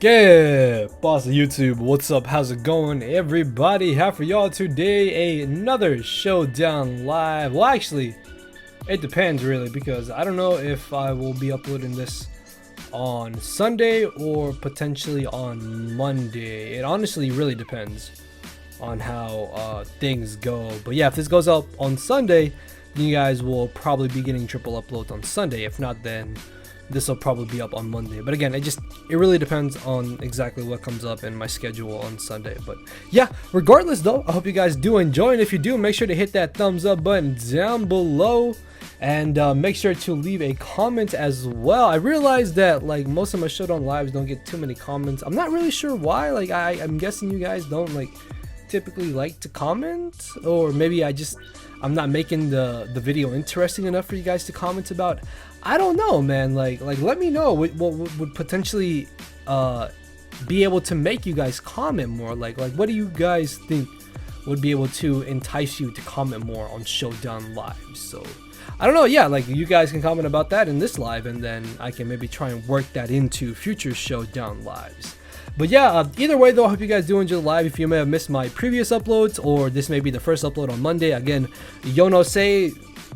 Yeah, boss of YouTube, what's up? How's it going, everybody? How for y'all today? Another Showdown live. Well, actually, it depends really because I don't know if I will be uploading this on Sunday or potentially on Monday. It honestly really depends on how things go. But yeah, if this goes up on Sunday, then you guys will probably be getting triple uploads on Sunday. If not, then this will probably be up on Monday. But again, it really depends on exactly what comes up in my schedule on Sunday. But yeah, regardless though, I hope you guys do enjoy, and if you do, make sure to hit that thumbs up button down below, and make sure to leave a comment as well. I realized that like most of my Showdown lives don't get too many comments. I'm not really sure why. Like I'm guessing you guys don't like typically like to comment, or maybe I'm not making the video interesting enough for you guys to comment about. I don't know, man. Like let me know what would potentially be able to make you guys comment more. Like what do you guys think would be able to entice you to comment more on Showdown lives? So I don't know. Yeah, like you guys can comment about that in this live, and then I can maybe try and work that into future Showdown lives. But yeah, either way though, I hope you guys do enjoy the live. If you may have missed my previous uploads, or this may be the first upload on Monday, again, yo no sé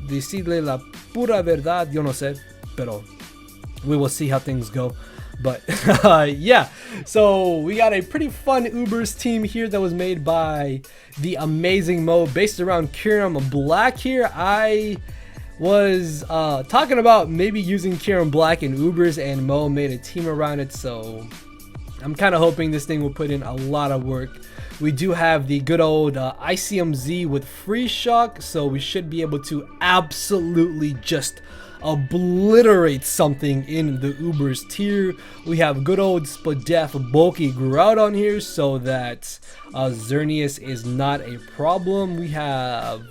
decirle la pura verdad, yo no sé, pero we will see how things go. But yeah, so we got a pretty fun UBERS team here that was made by the amazing Mo, based around Kyurem Black here. I was talking about maybe using Kyurem Black in UBERS, and Mo made a team around it, so I'm kind of hoping this thing will put in a lot of work. We do have the good old ICMZ with free shock, so we should be able to absolutely just obliterate something in the UBERS tier. We have good old Spadef bulky Groudon here, so that Xerneas is not a problem. We have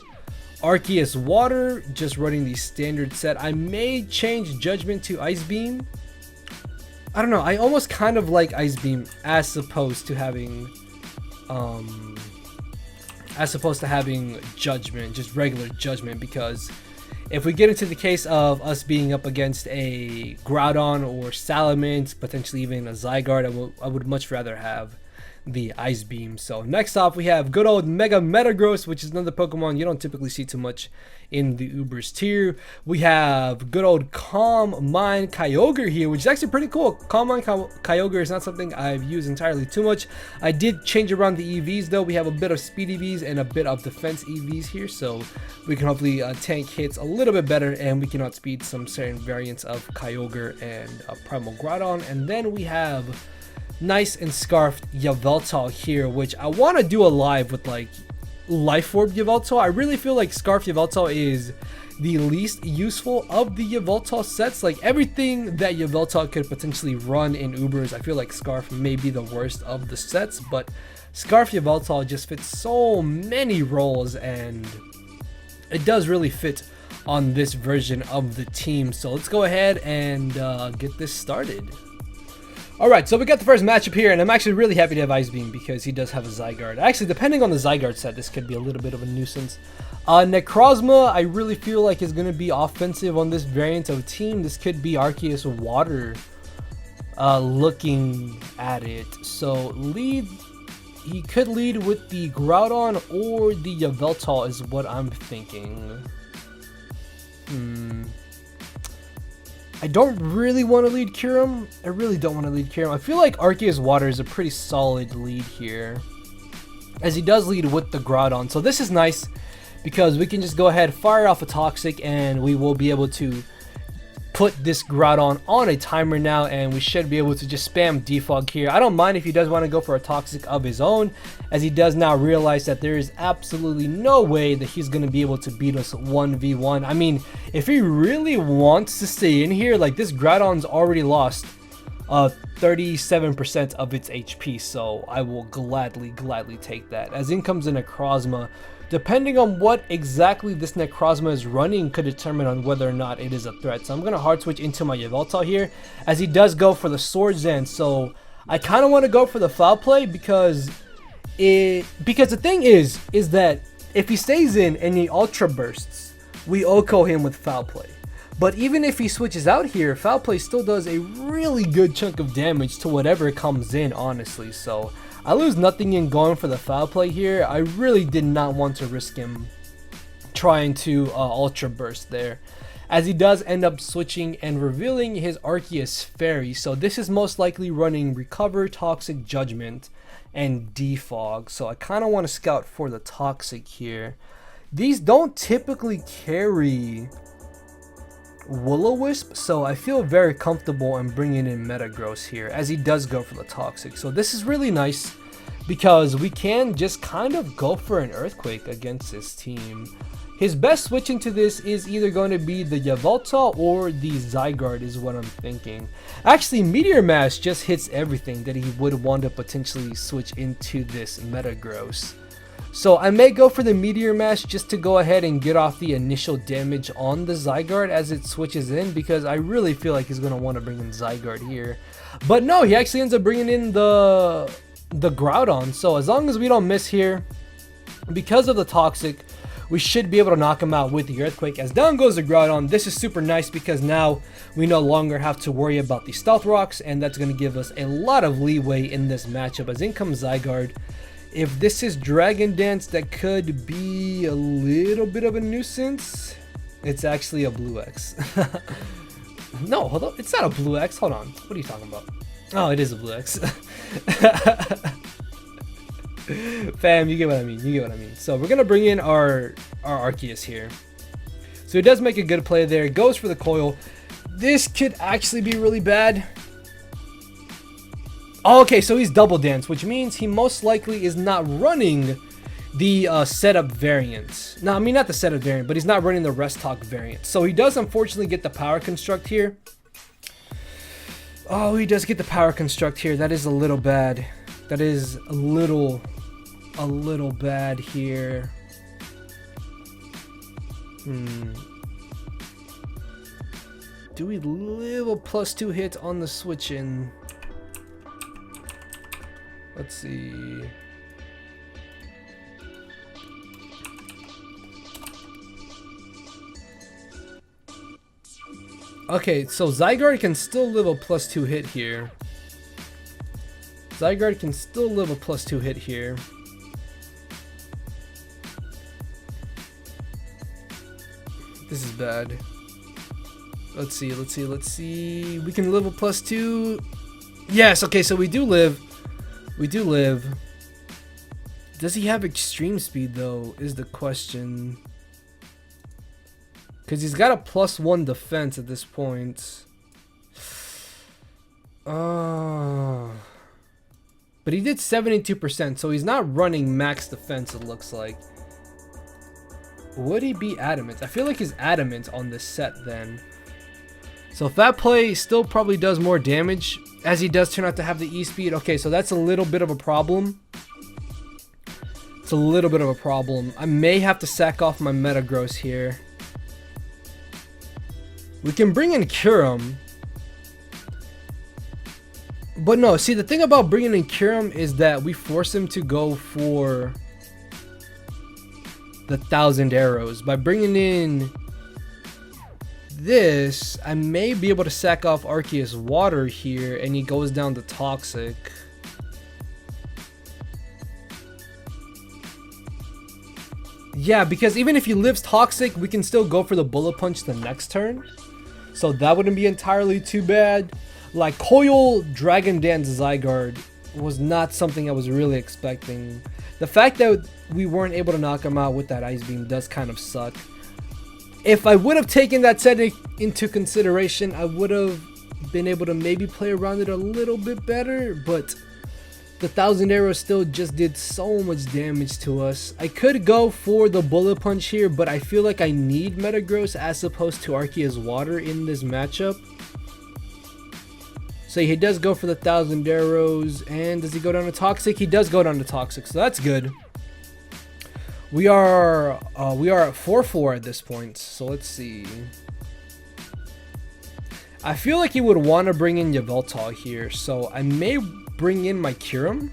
Arceus Water, just running the standard set. I may change Judgment to Ice Beam. I don't know, I almost kind of like Ice Beam as opposed to having Judgment, just regular Judgment, because if we get into the case of us being up against a Groudon or Salamence, potentially even a Zygarde, I would much rather have the Ice Beam. So next off, we have good old Mega Metagross, which is another Pokemon you don't typically see too much in the UBERS tier. We have good old Calm Mind Kyogre here, which is actually pretty cool. Calm Mind Kyogre is not something I've used entirely too much. I did change around the EVs though. We have a bit of speed EVs and a bit of defense EVs here, so we can hopefully tank hits a little bit better, and we can outspeed some certain variants of Kyogre and Primal Groudon. And then we have nice and scarfed Yveltal here, which I want to do a live with like Life Orb Yveltal. I really feel like Scarf Yveltal is the least useful of the Yveltal sets. Like everything that Yveltal could potentially run in UBERS, I feel like Scarf may be the worst of the sets, but Scarf Yveltal just fits so many roles, and it does really fit on this version of the team. So let's go ahead and get this started. Alright, so we got the first matchup here, and I'm actually really happy to have Ice Beam because he does have a Zygarde. Actually, depending on the Zygarde set, this could be a little bit of a nuisance. Necrozma, I really feel like is going to be offensive on this variant of team. This could be Arceus Water looking at it. So he could lead with the Groudon or the Yveltal is what I'm thinking. I don't really want to lead Kyurem. I really don't want to lead Kyurem. I feel like Arceus Water is a pretty solid lead here, as he does lead with the Groudon. So this is nice because we can just go ahead, fire off a Toxic, and we will be able to put this Groudon on a timer now, and we should be able to just spam Defog here. I don't mind if he does want to go for a Toxic of his own, as he does now realize that there is absolutely no way that he's going to be able to beat us 1v1. I mean, if he really wants to stay in here, like this Groudon's already lost 37% of its HP, so I will gladly take that. As in comes a Necrozma. Depending on what exactly this Necrozma is running could determine on whether or not it is a threat. So I'm going to hard switch into my Yveltal here, as he does go for the Sword Zen. So I kind of want to go for the Foul Play because the thing is that if he stays in and he Ultra Bursts, we OHKO him with Foul Play. But even if he switches out here, foul play still does a really good chunk of damage to whatever comes in, honestly. So I lose nothing in going for the foul play here. I really did not want to risk him trying to ultra burst there, as he does end up switching and revealing his Arceus Fairy. So this is most likely running Recover, Toxic, Judgment, and Defog. So I kind of want to scout for the Toxic here. These don't typically carry Will-O-Wisp, so I feel very comfortable in bringing in Metagross here, as he does go for the Toxic. So this is really nice because we can just kind of go for an Earthquake against this team. His best switch into this is either going to be the Yveltal or the Zygarde is what I'm thinking. Actually, Meteor Mash just hits everything that he would want to potentially switch into this Metagross. So I may go for the Meteor Mash just to go ahead and get off the initial damage on the Zygarde as it switches in, because I really feel like he's going to want to bring in Zygarde here. But no, he actually ends up bringing in the Groudon. So as long as we don't miss here, because of the Toxic, we should be able to knock him out with the Earthquake. As down goes the Groudon. This is super nice because now we no longer have to worry about the Stealth Rocks, and that's going to give us a lot of leeway in this matchup. As in comes Zygarde. If this is Dragon Dance, that could be a little bit of a nuisance. It's actually a Blue X. No, hold on. It's not a Blue X. Hold on. What are you talking about? Oh, it is a Blue X. Fam, you get what I mean. You get what I mean. So we're going to bring in our Arceus here. So he does make a good play there. Goes for the Coil. This could actually be really bad. Oh, okay, so he's Double Dance, which means he most likely is not running the setup variant. No, I mean not the setup variant, but he's not running the Rest Talk variant. So he does unfortunately get the Power Construct here. Oh, he does get the Power Construct here. That is a little bad. That is a little bad here. Do we live a +2 hit on the switch in? Let's see. Okay, so Zygarde can still live a +2 hit here. Zygarde can still live a +2 hit here. This is bad. Let's see. We can live a +2. Yes, okay, so we do live. We do live. Does he have extreme speed though, is the question. Because he's got a +1 defense at this point. But he did 72%, so he's not running max defense, it looks like. Would he be Adamant? I feel like he's Adamant on this set then. So Fat Play still probably does more damage, as he does turn out to have the E-Speed. Okay, so that's a little bit of a problem. It's a little bit of a problem. I may have to sack off my Metagross here. We can bring in Kyurem. But no, see, the thing about bringing in Kyurem is that we force him to go for the 1,000 arrows. By bringing in this, I may be able to sack off Arceus Water here, and he goes down to Toxic. Yeah, because even if he lives Toxic, we can still go for the Bullet Punch the next turn. So that wouldn't be entirely too bad. Like, Coil Dragon Dance Zygarde was not something I was really expecting. The fact that we weren't able to knock him out with that Ice Beam does kind of suck. If I would have taken that setting into consideration, I would have been able to maybe play around it a little bit better, but the 1,000 arrows still just did so much damage to us. I could go for the Bullet Punch here, but I feel like I need Metagross as opposed to Arceus Water in this matchup. So he does go for the 1,000 arrows, and does he go down to Toxic? He does go down to Toxic, so that's good. We are at 4-4 at this point, so let's see. I feel like he would want to bring in Yveltal here, so I may bring in my Kyurem.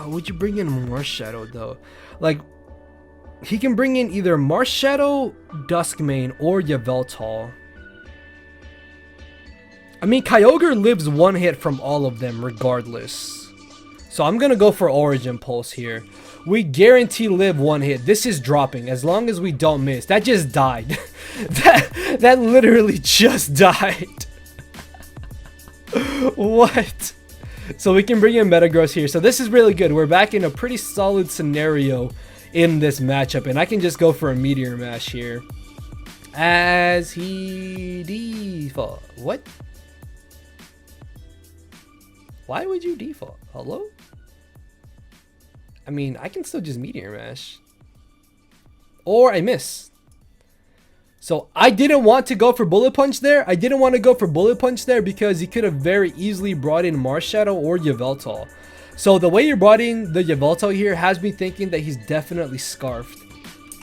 Would you bring in more Shadow though? Like, he can bring in either Marshadow, Duskmane, or Yveltal. I mean, Kyogre lives one hit from all of them regardless. So I'm going to go for Origin Pulse here. We guarantee live one hit. This is dropping as long as we don't miss. That just died. that literally just died. What? So we can bring in Metagross here. So this is really good. We're back in a pretty solid scenario in this matchup. And I can just go for a Meteor Mash here. As he default. What? Why would you default? Hello? I mean, I can still just Meteor Mash. Or I miss. So I didn't want to go for Bullet Punch there. I didn't want to go for Bullet Punch there because he could have very easily brought in Marshadow or Yveltal. So the way you brought in the Yveltal here has me thinking that he's definitely Scarfed.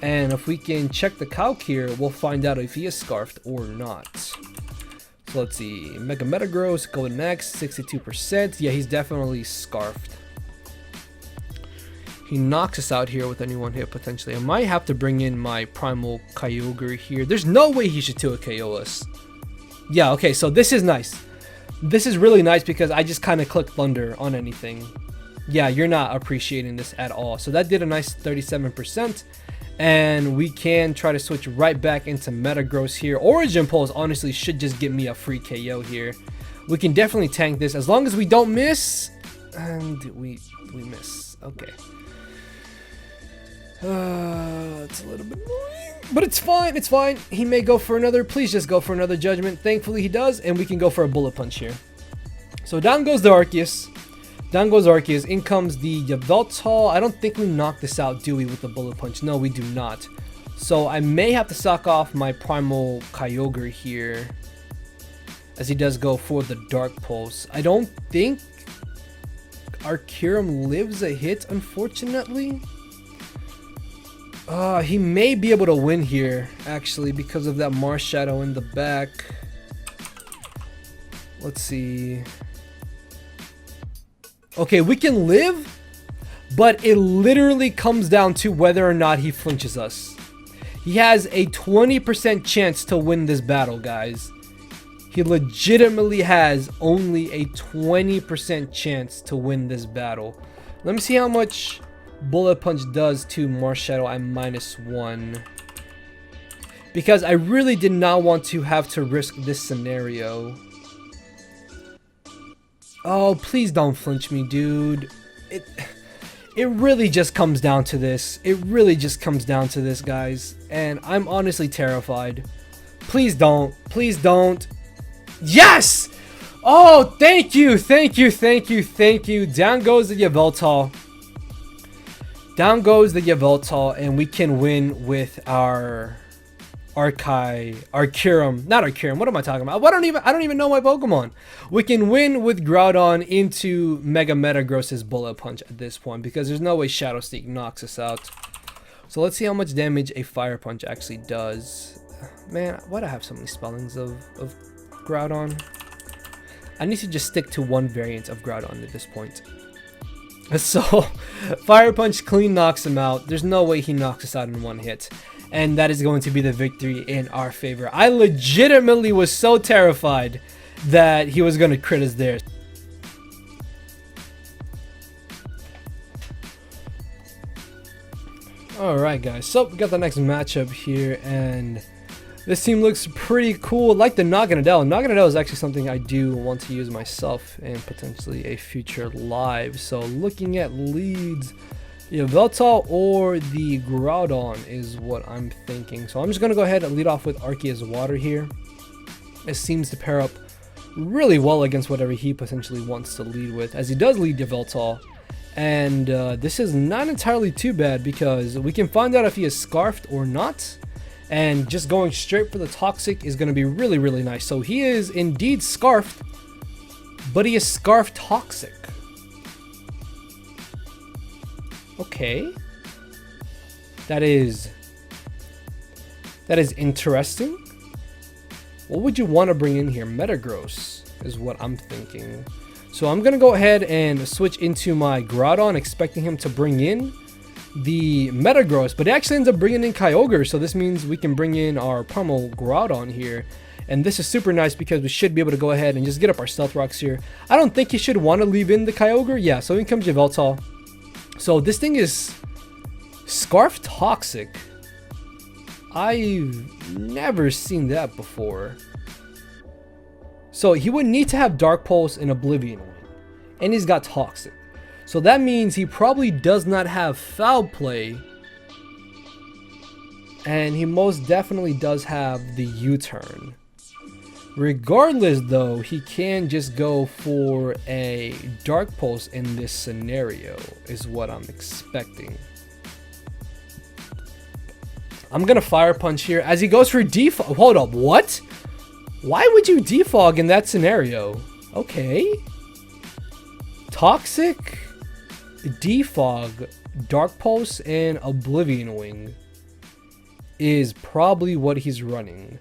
And if we can check the calc here, we'll find out if he is Scarfed or not. So let's see. Mega Metagross going next. 62%. Yeah, he's definitely Scarfed. He knocks us out here with any one hit potentially. I might have to bring in my Primal Kyogre here. There's no way he should 2-KO us. Yeah, okay, so this is nice. This is really nice because I just kind of click Thunder on anything. Yeah, you're not appreciating this at all. So that did a nice 37%. And we can try to switch right back into Metagross here. Origin Pulse honestly should just get me a free KO here. We can definitely tank this as long as we don't miss. And we miss. Okay. It's a little bit annoying, but it's fine. It's fine. He may go for another. Please just go for another Judgment. Thankfully he does, and we can go for a Bullet Punch here. So down goes the Arceus. Down goes Arceus. In comes the Yveltal. I don't think we knock this out, do we, with the Bullet Punch? No, we do not. So I may have to sock off my Primal Kyogre here, as he does go for the Dark Pulse. I don't think our Kyurem lives a hit, unfortunately. He may be able to win here, actually, because of that Marshadow in the back. Let's see. Okay, we can live, but it literally comes down to whether or not he flinches us. He has a 20% chance to win this battle, guys. He legitimately has only a 20% chance to win this battle. Let me see how much Bullet Punch does to Marshadow at -1. Because I really did not want to have to risk this scenario. Oh, please don't flinch me, dude. It really just comes down to this. It really just comes down to this, guys. And I'm honestly terrified. Please don't. Please don't. Yes! Oh, thank you. Thank you. Thank you. Thank you. Down goes the Yveltal. Down goes the Yveltal, and we can win with our Kyurem. Not our Kyurem. What am I talking about? I don't even know my Pokemon. We can win with Groudon into Mega Metagross's Bullet Punch at this point because there's no way Shadow Sneak knocks us out. So let's see how much damage a Fire Punch actually does. Man, why do I have so many spellings of Groudon? I need to just stick to one variant of Groudon at this point. So, Fire Punch clean knocks him out. There's no way he knocks us out in one hit. And that is going to be the victory in our favor. I legitimately was so terrified that he was going to crit us there. Alright guys, so we got the next matchup here, and this team looks pretty cool. I like the Naganadel. Naganadel is actually something I do want to use myself in potentially a future live. So looking at leads, the Yveltal or the Groudon is what I'm thinking. So I'm just going to go ahead and lead off with Arceus Water here. It seems to pair up really well against whatever he potentially wants to lead with, as he does lead Yveltal. And this is not entirely too bad because we can find out if he is Scarfed or not. And just going straight for the Toxic is going to be really, really nice. So he is indeed Scarfed, but he is Scarf Toxic. Okay. That is interesting. What would you want to bring in here? Metagross is what I'm thinking. So I'm going to go ahead and switch into my Groudon, expecting him to bring in the Metagross, but it actually ends up bringing in Kyogre, so this means we can bring in our Pummel Groudon here. And this is super nice because we should be able to go ahead and just get up our Stealth Rocks here. I don't think you should want to leave in the Kyogre. Yeah, so in comes Yveltal. So this thing is Scarf Toxic. I've never seen that before. So he would need to have Dark Pulse and Oblivion Wing. And he's got Toxic. So that means he probably does not have Foul Play. And he most definitely does have the U-turn. Regardless though, he can just go for a Dark Pulse in this scenario, is what I'm expecting. I'm gonna Fire Punch here as he goes for Defog. Hold up, what? Why would you Defog in that scenario? Okay. Toxic, Defog, Dark Pulse, and Oblivion Wing is probably what he's running.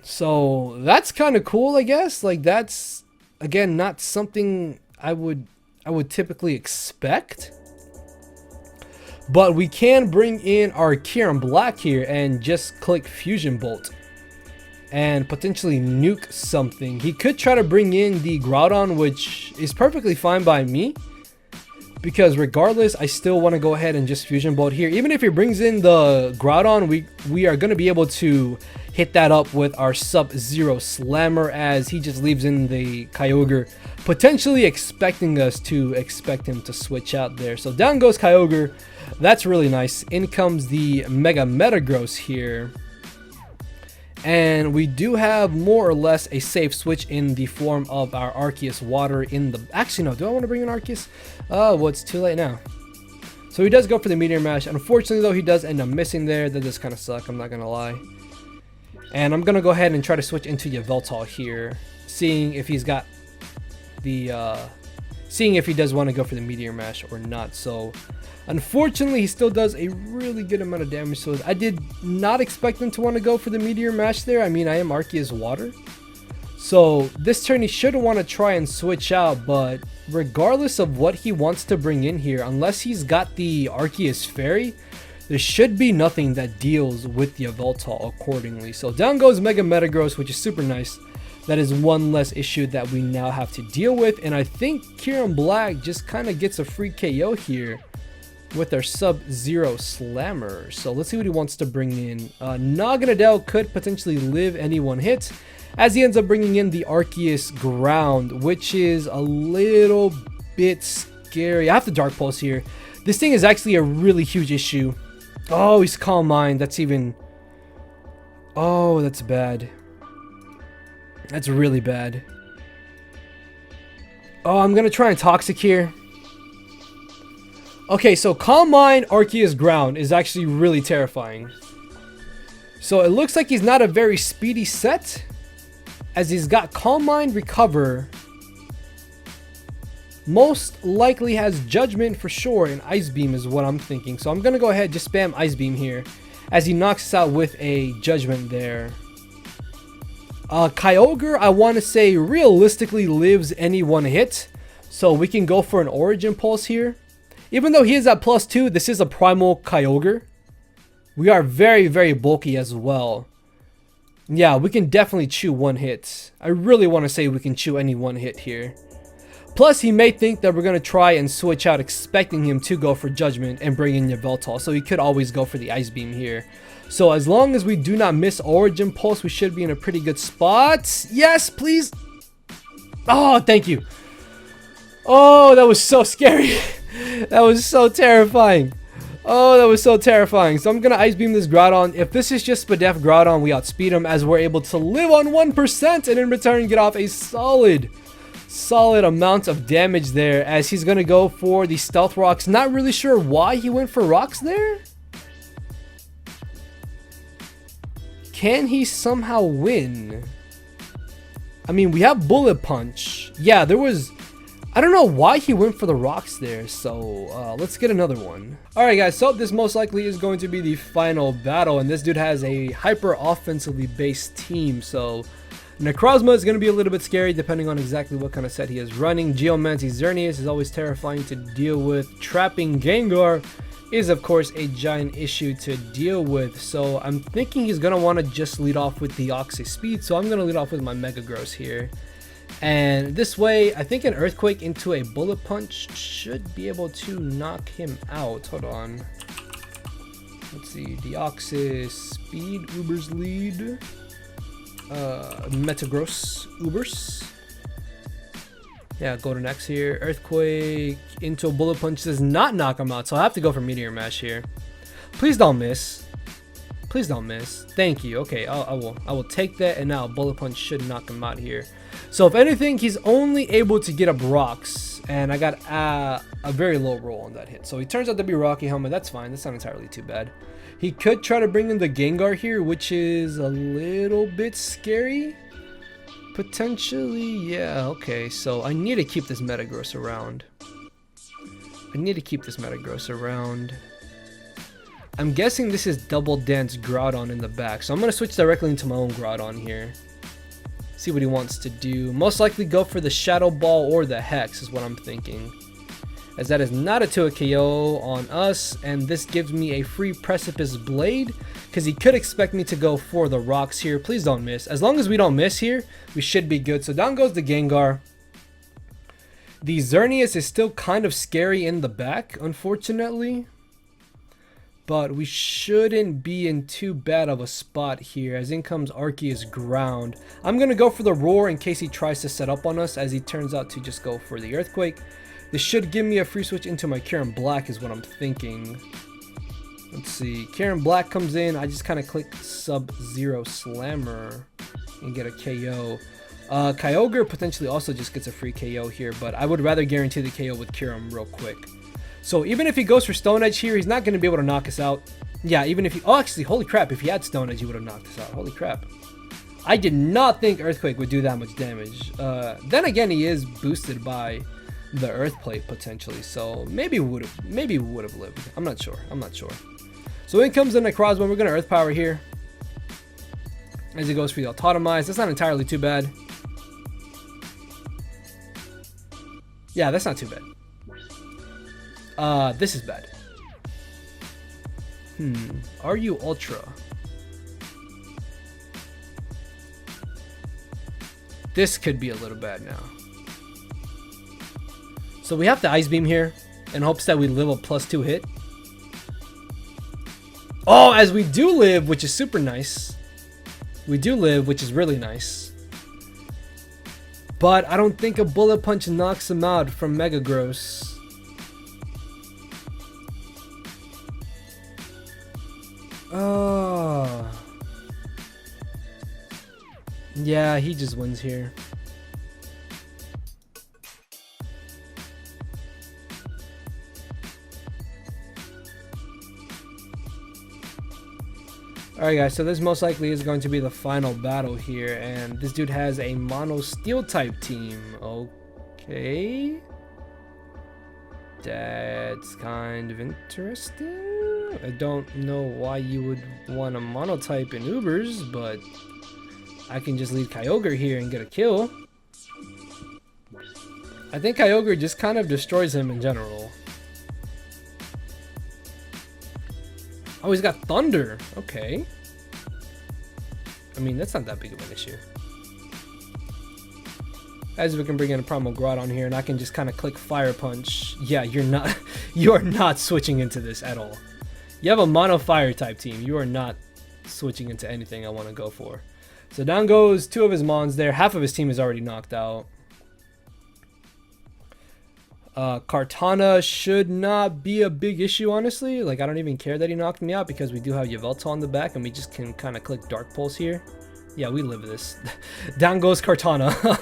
So that's kind of cool, I guess. Like, that's again not something I would typically expect. But we can bring in our Kyurem Black here and just click Fusion Bolt and potentially nuke something. He could try to bring in the Groudon, which is perfectly fine by me, because regardless, I still want to go ahead and just Fusion Bolt here. Even if he brings in the Groudon, we are going to be able to hit that up with our Sub-Zero Slammer as he just leaves in the Kyogre, potentially expecting us to expect him to switch out there. So down goes Kyogre. That's really nice. In comes the Mega Metagross here. And we do have more or less a safe switch in the form of our Arceus Water in the... Actually, no. Do I want to bring in Arceus? Well, it's too late now. So he does go for the Meteor Mash. Unfortunately, though, he does end up missing there. That does kind of suck. I'm not going to lie. And I'm going to go ahead and try to switch into Yveltal here. Seeing if he's got the... seeing if he does want to go for the Meteor Mash or not. So... Unfortunately, he still does a really good amount of damage, so I did not expect him to want to go for the Meteor Mash there. I mean, I am Arceus Water. So this turn he should want to try and switch out, but regardless of what he wants to bring in here, unless he's got the Arceus Fairy, there should be nothing that deals with the Yveltal accordingly. So down goes Mega Metagross, which is super nice. That is one less issue that we now have to deal with, and I think Kyurem Black just kind of gets a free KO here with our Sub-Zero Slammer. So let's see what he wants to bring in. Naganadel could potentially live any one hit, as he ends up bringing in the Arceus Ground, which is a little bit scary. I have the Dark Pulse here. This thing is actually a really huge issue. Oh, he's Calm Mind. That's even... Oh, that's bad. That's really bad. Oh, I'm gonna try and Toxic here. Okay, so Calm Mind, Arceus Ground is actually really terrifying. So it looks like he's not a very speedy set, as he's got Calm Mind, Recover. Most likely has Judgment for sure, and Ice Beam is what I'm thinking. So I'm going to go ahead and just spam Ice Beam here, as he knocks us out with a Judgment there. Kyogre, I want to say, realistically lives any one hit. So we can go for an Origin Pulse here. Even though he is at +2, this is a Primal Kyogre. We are very, very bulky as well. Yeah, we can definitely chew one hit. I really want to say we can chew any one hit here. Plus, he may think that we're going to try and switch out, expecting him to go for Judgment and bring in Yveltal. So he could always go for the Ice Beam here. So as long as we do not miss Origin Pulse, we should be in a pretty good spot. Yes, please. Oh, thank you. Oh, that was so scary. That was so terrifying. Oh, that was so terrifying. So I'm going to Ice Beam this Groudon. If this is just Spadef Groudon, we outspeed him as we're able to live on 1% and in return get off a solid amount of damage there, as he's going to go for the Stealth Rocks. Not really sure why he went for Rocks there. Can he somehow win? I mean, we have Bullet Punch. Yeah, there was... I don't know why he went for the Rocks there, so let's get another one. Alright guys, so this most likely is going to be the final battle, and this dude has a hyper offensively based team, so Necrozma is going to be a little bit scary depending on exactly what kind of set he is running. Geomancy Xerneas is always terrifying to deal with. Trapping Gengar is of course a giant issue to deal with. So I'm thinking he's going to want to just lead off with the Oxy Speed. So I'm going to lead off with my Mega Gross here. And this way, I think an Earthquake into a Bullet Punch should be able to knock him out. Hold on. Let's see. Deoxys, Speed, UBERS lead. Metagross, UBERS. Yeah, Golden X here. Earthquake into a Bullet Punch does not knock him out. So I have to go for Meteor Mash here. Please don't miss. Please don't miss. Thank you. Okay, I will take that, and now Bullet Punch should knock him out here. So if anything, he's only able to get up rocks, and I got a very low roll on that hit. So he turns out to be Rocky Helmet. That's fine. That's not entirely too bad. He could try to bring in the Gengar here, which is a little bit scary. Potentially, yeah. Okay, so I need to keep this Metagross around. I'm guessing this is Double Dance Groudon in the back, so I'm going to switch directly into my own Groudon here. See what he wants to do. Most likely go for the Shadow Ball or the Hex is what I'm thinking, as that is not a 2-hit KO on us, and this gives me a free Precipice Blade, because he could expect me to go for the rocks here. Please don't miss. As long as we don't miss here, we should be good. So down goes the Gengar. The Xerneas is still kind of scary in the back, unfortunately. But we shouldn't be in too bad of a spot here, as in comes Arceus Ground. I'm going to go for the Roar in case he tries to set up on us, as he turns out to just go for the Earthquake. This should give me a free switch into my Kyurem Black is what I'm thinking. Let's see. Kyurem Black comes in. I just kind of click Sub-Zero Slammer and get a KO. Kyogre potentially also just gets a free KO here, but I would rather guarantee the KO with Kyurem real quick. So even if he goes for Stone Edge here, he's not going to be able to knock us out. Yeah, even if he... Oh, actually, holy crap. If he had Stone Edge, he would have knocked us out. Holy crap. I did not think Earthquake would do that much damage. Then again, he is boosted by the Earth Plate potentially. So maybe would have lived. I'm not sure. So in comes the Necrozma. We're going to Earth Power here, as he goes for the Autotomize. That's not entirely too bad. Yeah, that's not too bad. This is bad. Are you Ultra? This could be a little bad now. So we have to Ice Beam here in hopes that we live a +2 hit. Oh, as we do live, which is super nice. We do live, which is really nice. But I don't think a Bullet Punch knocks him out from Mega Gross. Oh. Yeah, he just wins here. Alright guys, so this most likely is going to be the final battle here, and this dude has a mono steel type team. Okay. That's kind of interesting. I don't know why you would want a monotype in UBERS, but I can just leave Kyogre here and get a kill. I think Kyogre just kind of destroys him in general. Oh, he's got Thunder. Okay. I mean, that's not that big of an issue. As we can bring in a Primal Groudon here, and I can just kind of click Fire Punch. Yeah, you are not switching into this at all. You have a mono fire type team. You are not switching into anything I want to go for. So down goes 2 of his mons there. Half of his team is already knocked out. Kartana should not be a big issue, honestly. Like, I don't even care that he knocked me out because we do have Yveltal on the back and we just can kind of click Dark Pulse here. Yeah, we live this. Down goes Kartana.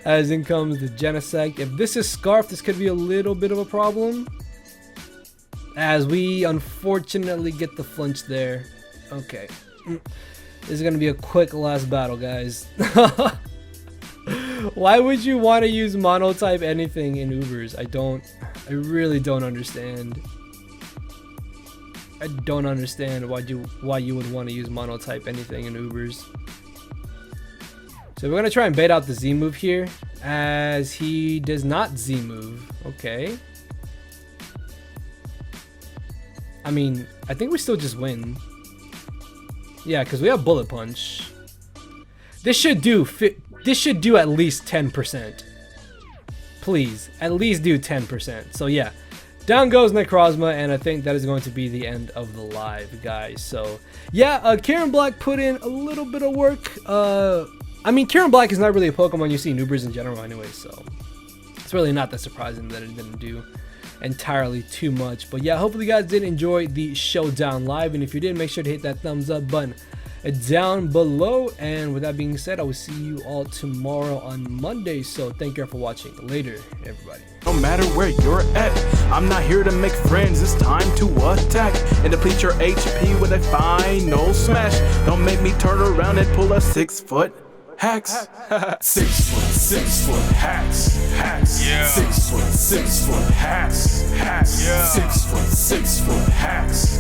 As in comes the Genesect. If this is Scarf, this could be a little bit of a problem, as we unfortunately get the flinch there. Okay. This is going to be a quick last battle, guys. Why would you want to use monotype anything in UBERS? I really don't understand. I don't understand why you would want to use monotype anything in UBERS. So we're gonna try and bait out the Z move here, as he does not Z move. Okay. I mean, I think we still just win. Yeah, because we have bullet punch. This should do at least 10%. Please, at least do 10%. So yeah, down goes Necrozma, and I think that is going to be the end of the live, guys. So yeah, Kyurem Black put in a little bit of work. I mean, Kyurem Black is not really a Pokemon you see in UBERS in general anyway, so it's really not that surprising that it didn't do entirely too much. But yeah, hopefully you guys did enjoy the Showdown live, and if you did, make sure to hit that thumbs up button down below. And with that being said, I will see you all tomorrow on Monday. So thank you all for watching. Later, everybody. No matter where you're at, I'm not here to make friends, it's time to attack and deplete your HP with a final smash. Don't make me turn around and pull a 6-foot hacks. 6 foot hacks. Yeah. 6 foot hacks. Yeah. 6 foot hacks.